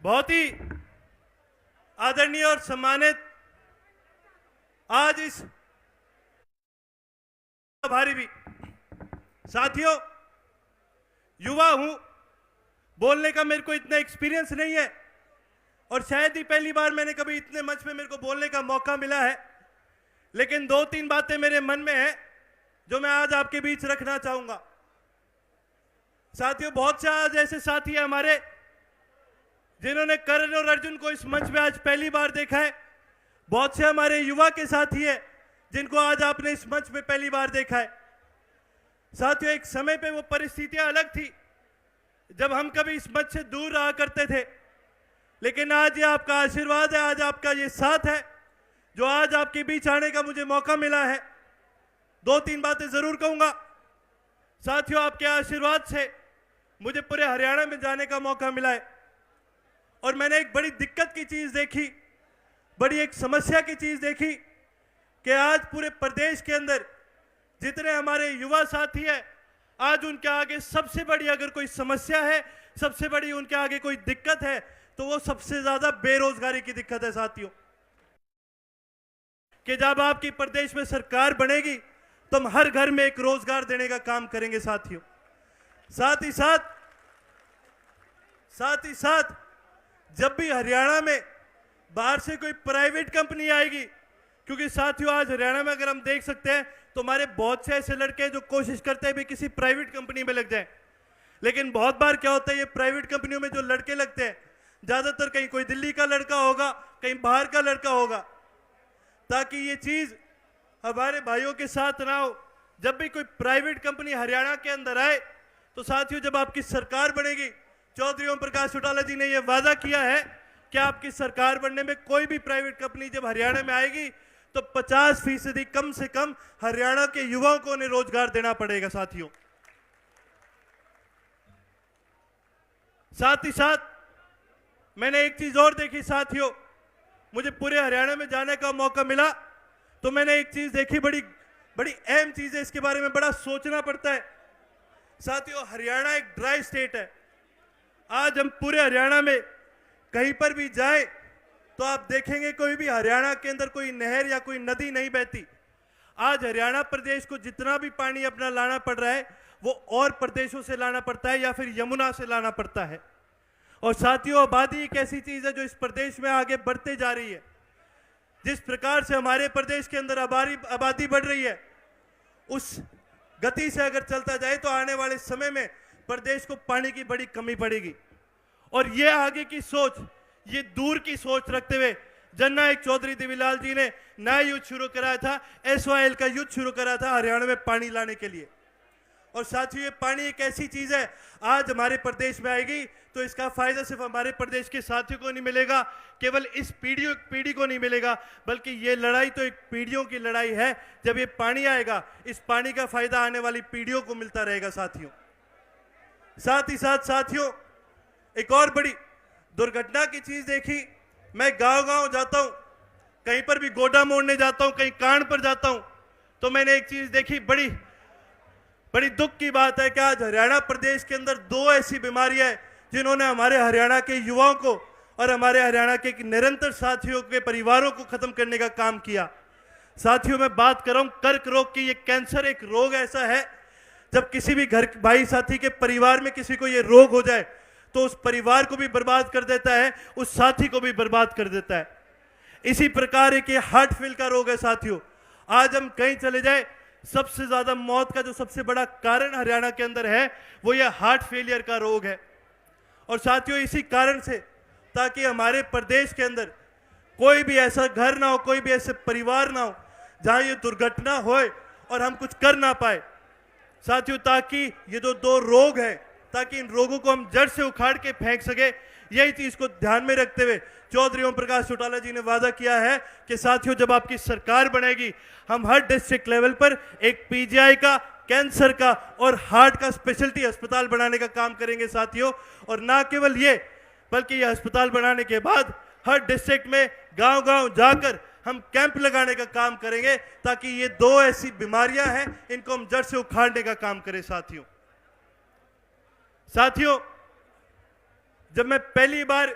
बहुत ही आदरणीय और सम्मानित आज इस भारी भी साथियों, युवा हूं, बोलने का मेरे को इतना एक्सपीरियंस नहीं है और शायद ही पहली बार मैंने कभी इतने मंच पे मेरे को बोलने का मौका मिला है। लेकिन दो तीन बातें मेरे मन में है जो मैं आज आपके बीच रखना चाहूंगा। साथियों, बहुत से आज ऐसे साथी हैं हमारे जिन्होंने करण और अर्जुन को इस मंच पे आज पहली बार देखा है। बहुत से हमारे युवा के साथी हैं जिनको आज आपने इस मंच पे पहली बार देखा है। साथियों, एक समय पे वो परिस्थितियां अलग थी जब हम कभी इस मंच से दूर रहा करते थे, लेकिन आज ये आपका आशीर्वाद है, आज आपका ये साथ है जो आज आपके बीच आने का मुझे मौका मिला है। दो तीन बातें जरूर कहूंगा। साथियों, आपके आशीर्वाद से मुझे पूरे हरियाणा में जाने का मौका मिला है और मैंने एक बड़ी दिक्कत की चीज देखी, बड़ी एक समस्या की चीज देखी कि आज पूरे प्रदेश के अंदर जितने हमारे युवा साथी हैं, आज उनके आगे सबसे बड़ी अगर कोई समस्या है, सबसे बड़ी उनके आगे कोई दिक्कत है तो वो सबसे ज्यादा बेरोजगारी की दिक्कत है। साथियों, कि जब आपकी प्रदेश में सरकार बनेगी तो हम हर घर में एक रोजगार देने का काम करेंगे। साथियों, साथ ही साथ जब भी हरियाणा में बाहर से कोई प्राइवेट कंपनी आएगी, क्योंकि साथियों आज हरियाणा में अगर हम देख सकते हैं तो हमारे बहुत से ऐसे लड़के हैं जो कोशिश करते हैं भी किसी प्राइवेट कंपनी में लग जाएं, लेकिन बहुत बार क्या होता है, ये प्राइवेट कंपनियों में जो लड़के लगते हैं ज्यादातर कहीं कोई दिल्ली का लड़का होगा, कहीं बाहर का लड़का होगा, ताकि ये चीज हमारे भाइयों के साथ ना हो। जब भी कोई प्राइवेट कंपनी हरियाणा के अंदर आए तो साथियों, जब आपकी सरकार बनेगी, चौधरी ओम प्रकाश चौटाला जी ने यह वादा किया है कि आपकी सरकार बनने में कोई भी प्राइवेट कंपनी जब हरियाणा में आएगी तो 50% कम से कम हरियाणा के युवाओं को उन्हें रोजगार देना पड़ेगा। साथियों, साथ ही साथ मैंने एक चीज और देखी। साथियों, मुझे पूरे हरियाणा में जाने का मौका मिला तो मैंने एक चीज देखी, बड़ी बड़ी अहम चीज है, इसके बारे में बड़ा सोचना पड़ता है। साथियों, हरियाणा एक ड्राई स्टेट है। आज हम पूरे हरियाणा में कहीं पर भी जाए तो आप देखेंगे कोई भी हरियाणा के अंदर कोई नहर या कोई नदी नहीं बहती। आज हरियाणा प्रदेश को जितना भी पानी अपना लाना पड़ रहा है वो और प्रदेशों से लाना पड़ता है या फिर यमुना से लाना पड़ता है। और साथियों, आबादी एक ऐसी चीज है जो इस प्रदेश में आगे बढ़ते जा रही है। जिस प्रकार से हमारे प्रदेश के अंदर आबादी बढ़ रही है, उस गति से अगर चलता जाए तो आने वाले समय में प्रदेश को पानी की बड़ी कमी पड़ेगी। और ये आगे की सोच, ये दूर की सोच रखते हुए जननायक चौधरी देवीलाल जी ने नया युद्ध शुरू कराया था, SYL का युद्ध शुरू करा था हरियाणा में पानी लाने के लिए। और साथियों, ये पानी एक ऐसी चीज है आज हमारे प्रदेश में आएगी तो इसका फायदा सिर्फ हमारे प्रदेश के साथियों को नहीं मिलेगा, केवल इस पीढ़ी को नहीं मिलेगा, बल्कि ये लड़ाई तो एक पीढ़ियों की लड़ाई है। जब ये पानी आएगा, इस पानी का फायदा आने वाली पीढ़ियों को मिलता रहेगा। साथियों, साथ ही साथ साथियों, एक और बड़ी दुर्घटना की चीज देखी। मैं गांव जाता हूं, कहीं पर भी गोडा मोड़ने जाता हूं, कहीं कांड पर जाता हूं, तो मैंने एक चीज देखी, बड़ी दुख की बात है कि आज हरियाणा प्रदेश के अंदर दो ऐसी बीमारियां हैं जिन्होंने हमारे हरियाणा के युवाओं को और हमारे हरियाणा के निरंतर साथियों के परिवारों को खत्म करने का काम किया। साथियों, मैं बात कर रहा हूं कर्क रोग की। ये कैंसर एक रोग ऐसा है, जब किसी भी घर भाई साथी के परिवार में किसी को ये रोग हो जाए तो उस परिवार को भी बर्बाद कर देता है, उस साथी को भी बर्बाद कर देता है। इसी प्रकार एक हार्ट फेल का रोग है। साथियों, आज हम कहीं चले जाए, सबसे ज्यादा मौत का जो सबसे बड़ा कारण हरियाणा के अंदर है वो ये हार्ट फेलियर का रोग है। और साथियों, इसी कारण से, ताकि हमारे प्रदेश के अंदर कोई भी ऐसा घर ना हो, कोई भी ऐसे परिवार ना हो जहां ये दुर्घटना होए और हम कुछ कर ना पाए। साथियों, ताकि ये जो दो रोग है, ताकि इन रोगों को हम जड़ से उखाड़ के फेंक सके, यही चीज को ध्यान में रखते हुए चौधरी ओम प्रकाश चौटाला जी ने वादा किया है कि साथियों, जब आपकी सरकार बनेगी हम हर डिस्ट्रिक्ट लेवल पर एक PGI का, कैंसर का और हार्ट का स्पेशलिटी अस्पताल बनाने का काम करेंगे। साथियों, और ना केवल ये, बल्कि ये अस्पताल बनाने के बाद हर डिस्ट्रिक्ट में गांव जाकर हम कैंप लगाने का काम करेंगे, ताकि ये दो ऐसी बीमारियां हैं इनको हम जड़ से उखाड़ने का काम करें। साथियों, जब मैं पहली बार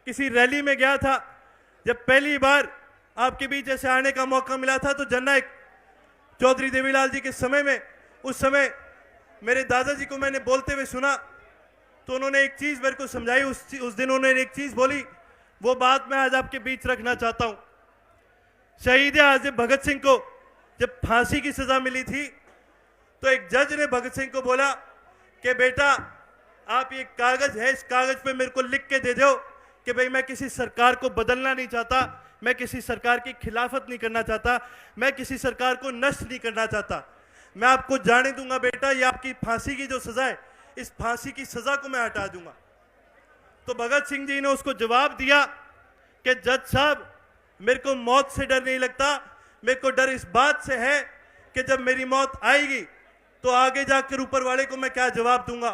किसी रैली में गया था, जब पहली बार आपके बीच ऐसे आने का मौका मिला था, तो जननायक चौधरी देवीलाल जी के समय में, उस समय मेरे दादाजी को मैंने बोलते हुए सुना, तो उन्होंने एक चीज मेरे को समझाई। उस दिन उन्होंने एक चीज बोली, वो बात मैं आज आपके बीच रखना चाहता हूं। शहीद आज़म भगत सिंह को जब फांसी की सजा मिली थी, तो एक जज ने भगत सिंह को बोला कि बेटा, आप ये कागज है, इस कागज पे मेरे को लिख के दे दो कि भाई मैं किसी सरकार को बदलना नहीं चाहता, मैं किसी सरकार की खिलाफत नहीं करना चाहता, मैं किसी सरकार को नष्ट नहीं करना चाहता, मैं आपको जाने दूंगा बेटा, ये आपकी फांसी की जो सजा है, इस फांसी की सजा को मैं हटा दूंगा। तो भगत सिंह जी ने उसको जवाब दिया कि जज साहब, मेरे को मौत से डर नहीं लगता, मेरे को डर इस बात से है कि जब मेरी मौत आएगी तो आगे जाकर ऊपर वाले को मैं क्या जवाब दूंगा।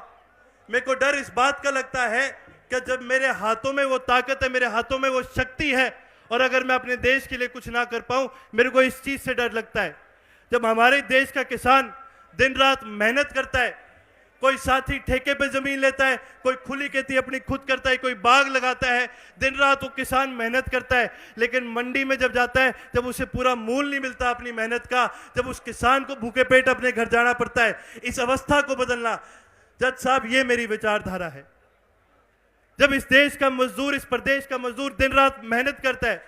मेरे को डर इस बात का लगता है कि जब मेरे हाथों में वो ताकत है, मेरे हाथों में वो शक्ति है, और अगर मैं अपने देश के लिए कुछ ना कर पाऊं, मेरे को इस चीज से डर लगता है। जब हमारे देश का किसान दिन रात मेहनत करता है, कोई साथी ठेके पे जमीन लेता है, कोई खुली खेती अपनी खुद करता है, कोई बाग लगाता है, दिन रात वो किसान मेहनत करता है, लेकिन मंडी में जब जाता है, जब उसे पूरा मूल नहीं मिलता अपनी मेहनत का, जब उस किसान को भूखे पेट अपने घर जाना पड़ता है। इस अवस्था को बदलना, जज साहब, ये मेरी विचारधारा है। जब इस देश का मजदूर, इस प्रदेश का मजदूर दिन रात मेहनत करता है,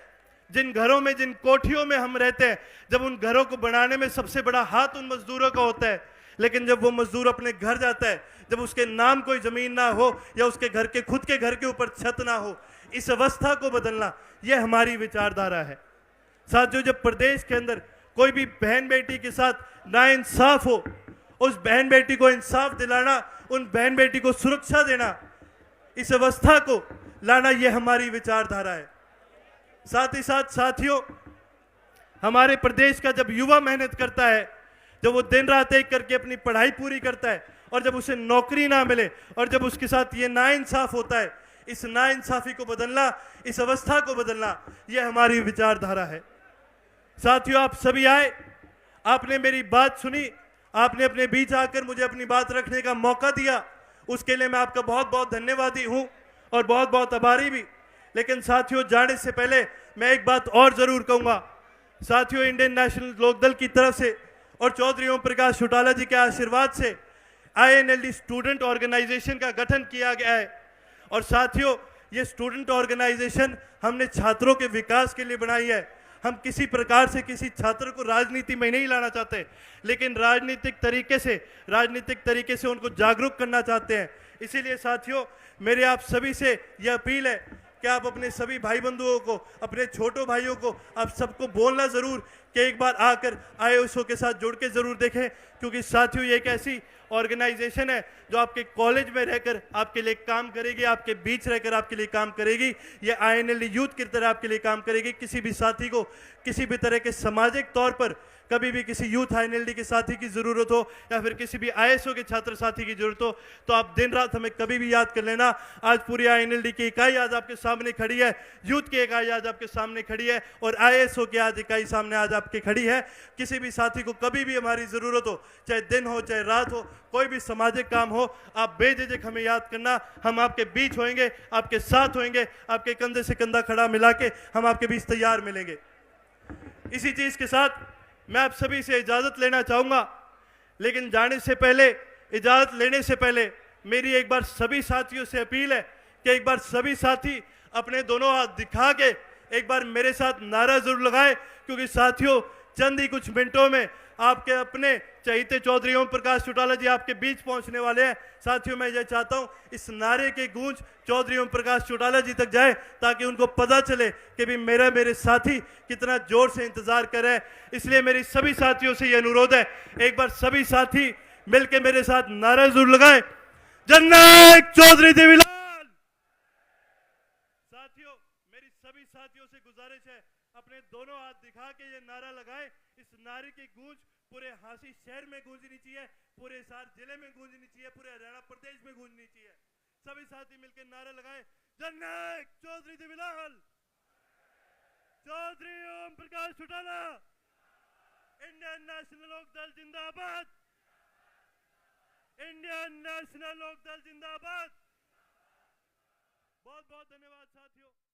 जिन घरों में, जिन कोठियों में हम रहते हैं, जब उन घरों को बनाने में सबसे बड़ा हाथ उन मजदूरों का होता है, लेकिन जब वो मजदूर अपने घर जाता है, जब उसके नाम कोई जमीन ना हो या उसके घर के, खुद के घर के ऊपर छत ना हो, इस अवस्था को बदलना, यह हमारी विचारधारा है। साथियों, जब प्रदेश के अंदर कोई भी बहन बेटी के साथ नाइंसाफ हो, उस बहन बेटी को इंसाफ दिलाना, उन बहन बेटी को सुरक्षा देना, इस अवस्था को लाना, यह हमारी विचारधारा है। साथ ही साथ साथियों, हमारे प्रदेश का जब युवा मेहनत करता है, जब वो दिन रात एक करके अपनी पढ़ाई पूरी करता है, और जब उसे नौकरी ना मिले, और जब उसके साथ ये नाइंसाफ होता है, इस नाइंसाफी को बदलना, इस अवस्था को बदलना, यह हमारी विचारधारा है। साथियों, आप सभी आए, आपने मेरी बात सुनी, आपने अपने बीच आकर मुझे अपनी बात रखने का मौका दिया, उसके लिए मैं आपका बहुत बहुत धन्यवादी हूं और बहुत बहुत आभारी भी। लेकिन साथियों, जाने से पहले मैं एक बात और जरूर कहूंगा। साथियों, इंडियन नेशनल लोकदल की तरफ से और चौधरी ओम प्रकाश चौटाला जी के आशीर्वाद से INLD स्टूडेंट ऑर्गेनाइजेशन का गठन किया गया है। और साथियों, ये स्टूडेंट ऑर्गेनाइजेशन हमने छात्रों के विकास के लिए बनाई है। हम किसी प्रकार से किसी छात्र को राजनीति में नहीं लाना चाहते, लेकिन राजनीतिक तरीके से उनको जागरूक करना चाहते हैं। इसीलिए साथियों, मेरे आप सभी से यह अपील है कि आप अपने सभी भाई बंधुओं को, अपने छोटों भाइयों को, आप सबको बोलना जरूर कि एक बार आकर ISO के साथ जुड़ के जरूर देखें, क्योंकि साथियों, ये एक ऐसी ऑर्गेनाइजेशन है जो आपके कॉलेज में रहकर आपके लिए काम करेगी, आपके बीच रहकर आपके लिए काम करेगी। ये INLD यूथ की तरह आपके लिए काम करेगी। किसी भी साथी को किसी भी तरह के सामाजिक तौर पर कभी भी किसी यूथ INLD के साथी की जरूरत हो, या फिर किसी भी ISO के छात्र साथी की जरूरत हो, तो आप दिन रात हमें कभी भी याद कर लेना। आज पूरी INLD की इकाई आज आपके सामने खड़ी है, यूथ की इकाई आज आपके सामने खड़ी है, और ISO की आज इकाई सामने आज आपके खड़ी है। किसी भी साथी को कभी भी हमारी जरूरत हो, चाहे दिन हो चाहे रात हो, कोई भी सामाजिक काम हो, आप बेझिझक हमें याद करना। हम आपके बीच होंगे, आपके साथ होंगे, आपके कंधे से कंधा खड़ा मिला के हम आपके बीच तैयार मिलेंगे। इसी चीज के साथ मैं आप सभी से इजाजत लेना चाहूंगा, लेकिन जाने से पहले, इजाजत लेने से पहले मेरी एक बार सभी साथियों से अपील है कि एक बार सभी साथी अपने दोनों हाथ दिखा के एक बार मेरे साथ नारा जरूर लगाएं, क्योंकि साथियों, चंद ही कुछ मिनटों में आपके अपने चहीते चौधरी ओम प्रकाश चौटाला जी आपके बीच पहुंचने वाले हैं। साथियों, मैं ये चाहता हूं इस नारे की गूंज चौधरी ओम प्रकाश चौटाला जी तक जाए, ताकि उनको पता चले कि भी मेरे साथी कितना जोर से इंतजार कर रहे हैं। इसलिए मेरी सभी साथियों से यह अनुरोध है, एक बार सभी साथी मिलकर मेरे साथ नारा जरूर लगाएं, जननायक चौधरी देवीलाल। साथियों, मेरी सभी साथियों से गुजारिश है, अपने दोनों हाथ दिखा के ये नारा लगाएं। इस नारे की गूंज पूरे हांसी शहर में गूंजनी चाहिए, पूरे हिसार जिले में गूंजनी चाहिए, पूरे हरियाणा प्रदेश में गूंजनी चाहिए। सभी साथी मिलकर नारा लगाएं, जननायक चौधरी देवीलाल, चौधरी ओम प्रकाश चौटाला, इंडियन नेशनल लोकदल जिंदाबाद, इंडियन नेशनल लोकदल जिंदाबाद। बहुत बहुत बहुत धन्यवाद साथियों।